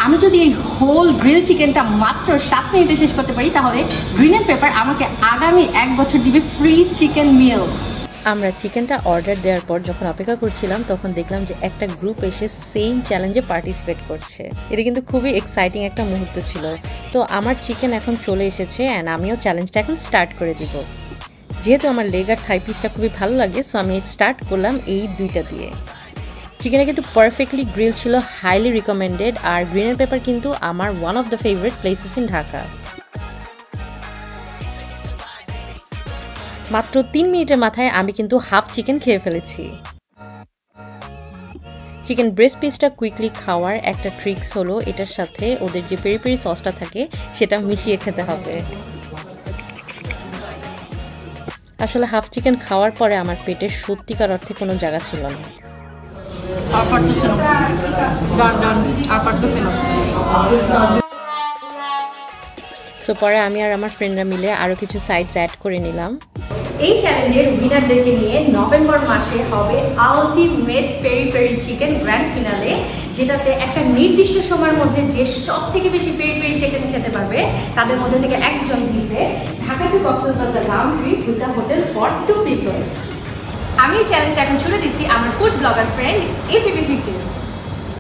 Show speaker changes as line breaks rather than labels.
আমি যদি এই হোল গ্রিল চিকেনটা মাত্র 7 মিনিটে শেষ করতে পারি তাহলে গ্রিন এন্ড পেপার আমাকে আগামী 1 বছর দিবে ফ্রি চিকেন মিল।
আমরা চিকেনটা অর্ডার দেওয়ার পর যখন অপেক্ষা করছিলাম তখন দেখলাম যে একটা গ্রুপ এসে সেম চ্যালেঞ্জে পার্টিসিপেট করছে। এটা কিন্তু খুবই এক্সাইটিং একটা মুহূর্ত ছিল। তো আমার চিকেন এখন চলে এসেছে অ্যান্ড আমিও চ্যালেঞ্জটা এখন স্টার্ট করে দিব। যেহেতু আমার লেগ আর থাই পিসটা খুবই ভালো লাগে সো আমি স্টার্ট করলাম এই দুইটা দিয়ে। চিকেনটা কিন্তু পারফেক্টলি গ্রিল ছিল, হাইলি রিকমেন্ডেড। আর গ্রিন এন্ড পেপার কিন্তু আমার one of the favourite places in Dhaka. মাত্র 3 মিনিটের মাথায় আমি কিন্তু হাফ চিকেন খেয়ে ফেলেছি। চিকেন ব্রেস্ট পিসটা কুইকলি খাওয়ার একটা ট্রিক্স হলো এটার সাথে ওদের যে পেরি পেরি সসটা থাকে সেটা মিশিয়ে খেতে হবে। আসলে হাফ চিকেন খাওয়ার পরে আমার পেটে সত্যিকার অর্থে কোনো জায়গা ছিল না। সো পরে আমি আর আমার ফ্রেন্ডরা মিলে আরও কিছু সাইডস অ্যাড করে নিলাম।
এই চ্যালেঞ্জের উইনারদেরকে নিয়ে নভেম্বর মাসে হবে ultimate peri peri chicken grand finale, যেটাতে একটা নির্দিষ্ট সময়ের মধ্যে যে সব থেকে বেশি পেরি পেরি চিকেন খেতে পারবে তাদের মধ্যে থেকে একজন জিতবে Dhaka to Cox's Bazar round trip with a hotel for 2 people. আমি এই চ্যালেঞ্জটা এখন শুরু দিচ্ছি আমার ফুড ব্লগার ফ্রেন্ড এফিবি ফিকরি।